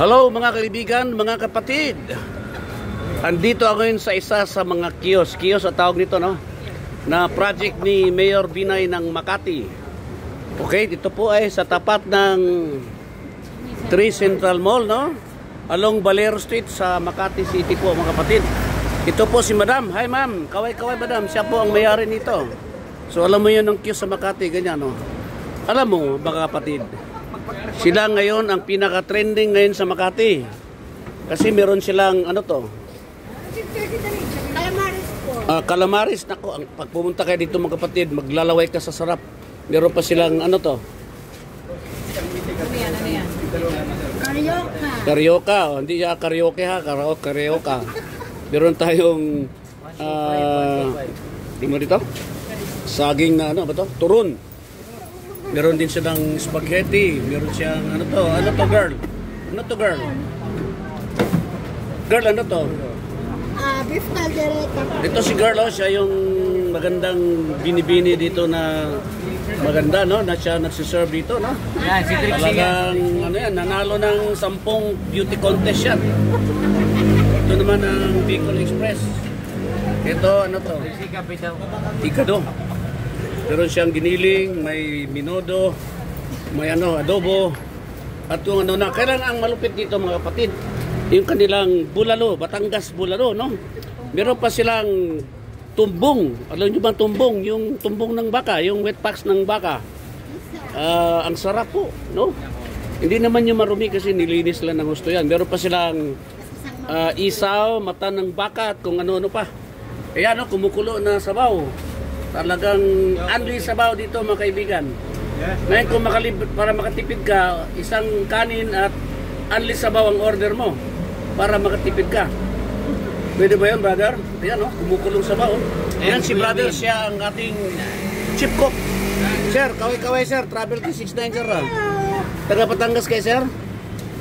Hello mga kaibigan, mga kapatid. Andito ako ngayon sa isa sa mga kiosk at tawag nito, no? Na project ni Mayor Binay ng Makati. Okay, dito po ay sa tapat ng 3 Central Mall, no? Along Valero Street sa Makati City po, mga kapatid. Ito po si Madam. Hi ma'am, kaway-kaway Madam. Siya po ang may-ari nito. So alam mo yun ang kiosk sa Makati, ganyan, no? Alam mo mga kapatid, sila ngayon ang pinaka-trending ngayon sa Makati. Kasi meron silang ano to? Calamaris po. Calamaris. Nako, pag pumunta kayo dito mga kapatid, maglalaway ka sa sarap. Meron pa silang ano to? Ano yan? Karyoka. Karyoka. Oh, hindi siya karaoke ha. Karyoka. Meron tayong tingnan dito? Saging na ano ba to? Turun. Meron din silang spaghetti. Meron siyang ano to? Ano to girl? Ano to girl? Girl, ano to? Beef caldereta. Ito si girl, oh, siya yung magandang binibini dito na maganda, no? Na siya nagsiserve dito, no? Yan, si Trixie. Talagang, ano yan, nanalo ng 10 beauty contest yan. Ito naman ang Bicol Express. Ito, ano to? Tikado. Meron siyang giniling, may minodo, may ano, adobo. At yung ano na, kailangan ang malupit dito mga kapatid, yung kanilang bulalo, Batangas bulalo, no? Meron pa silang tumbong. Alam niyo ba tumbong? Yung tumbong ng baka, yung wet packs ng baka. Ang sarap po, no? Hindi naman yung marumi kasi nilinis lang ng gusto yan. Meron pa silang isaw, mata ng baka at kung ano-ano pa. Ayan, no, kumukulo na sabaw. Talagang unli sabaw dito mga kaibigan. Ngayon kung para makatipid ka, isang kanin at unli sabaw ang order mo para makatipid ka. Pwede ba yun, brother? Ayan, no? Kumukulong sabaw. Ayan si brother, siya ang ating chief cook. Sir, kaway-kaway sir, travel to 69 sir. Taga Batangas kayo sir?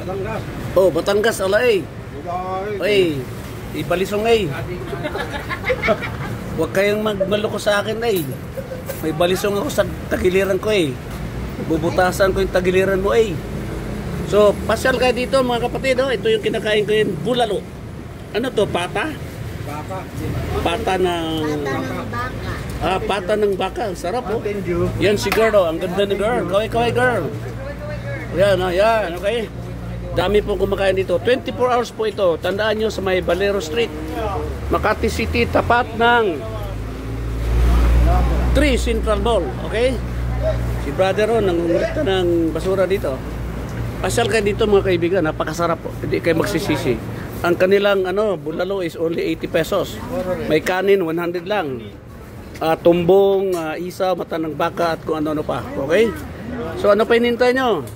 Batangas. Oh, Batangas, alay. Oy, ibalisong ay. Huwag kayong magmaloko sa akin ay. May balisong ako sa tagiliran ko eh. Bubutasan ko yung tagiliran mo eh. So, pasyal kayo dito mga kapatid. Oh. Ito yung kinakain ko yung bulalo. Ano to? Pata? Baka. Pata ng... Baka. Pata ng baka. Sarap oh. Yan si girl oh. Ang ganda ni girl. Kaway-kaway girl. Yan, yan. Okay. Dami pong kumakain dito. 24 hours po ito. Tandaan nyo sa may Valero Street, Makati City, tapat ng 3 Central Mall. Okay? Si brother ron, nangungulikta ng basura dito. Pasyal kayo dito mga kaibigan. Napakasarap po. Hindi kayo magsisisi. Ang kanilang bulalo is only 80 pesos. May kanin, 100 lang. Tumbong, isaw, mata ng baka at kung ano-ano pa. Okay? So ano pa hinintay nyo?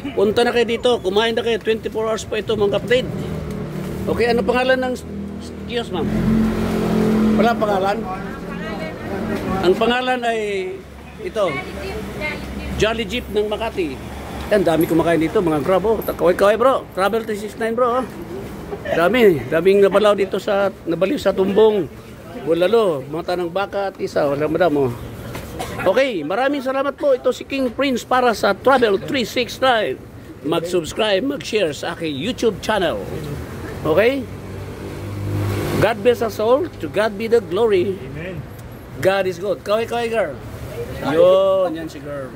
Punta na kayo dito, kumain na kayo, 24 hours pa ito mga kapatid. Okay, ano pangalan ng kiosk ma'am? Wala pangalan? Ang pangalan ay ito, Jolly Jeep ng Makati. Yan, dami kumakain dito, mga grab oh. Kaway-kaway bro, travel 369 bro oh. Daming nabalaw dito nabaliw sa tumbong, bulalo, mata ng baka at isaw. Wala madam oh. Okay, maraming salamat po. Ito si King Prince para sa Travel 369. Mag-subscribe, mag-share sa aking YouTube channel. Okay? God bless us all. To God be the glory. Amen. God is good. Kaway-kaway girl. Yun, yan si girl.